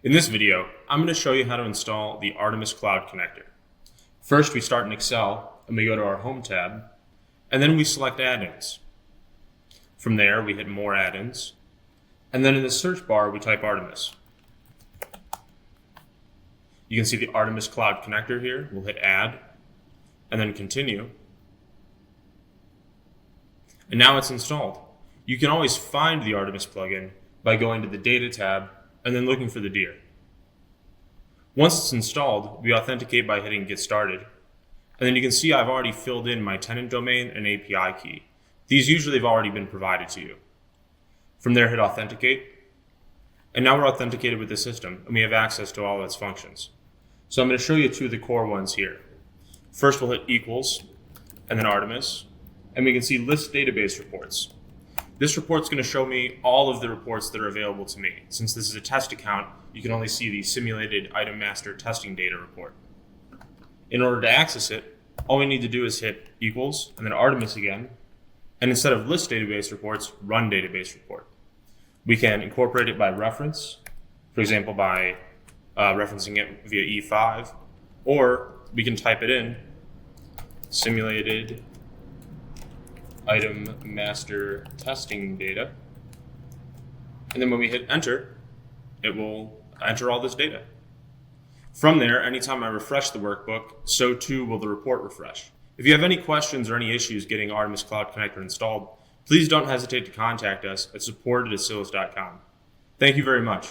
In this video, I'm going to show you how to install the Artemis Cloud Connector. First, we start in Excel and we go to our Home tab, and then we select Add-ins. From there, we hit More Add-ins, and then in the search bar, we type Artemis. You can see the Artemis Cloud Connector here. We'll hit Add, and then Continue. And now it's installed. You can always find the Artemis plugin by going to the Data tab and then looking for the deer. Once it's installed, we authenticate by hitting Get Started. And then you can see I've already filled in my tenant domain and API key. These usually have already been provided to you. From there, hit Authenticate. And now we're authenticated with the system, and we have access to all its functions. So I'm going to show you two of the core ones here. First, we'll hit Equals, and then Artemis, and we can see List Database Reports. This report's going to show me all of the reports that are available to me. Since this is a test account, you can only see the Simulated Item Master Testing Data report. In order to access it, all we need to do is hit Equals, and then Artemis again, and instead of List Database Reports, Run Database Report. We can incorporate it by reference, for example by referencing it via E5, or we can type it in, Simulated Item Master Testing Data, and then when we hit Enter, it will enter all this data. From there, anytime I refresh the workbook, so too will the report refresh. If you have any questions or any issues getting Artemis Cloud Connector installed, please don't hesitate to contact us at support@acilus.com. Thank you very much.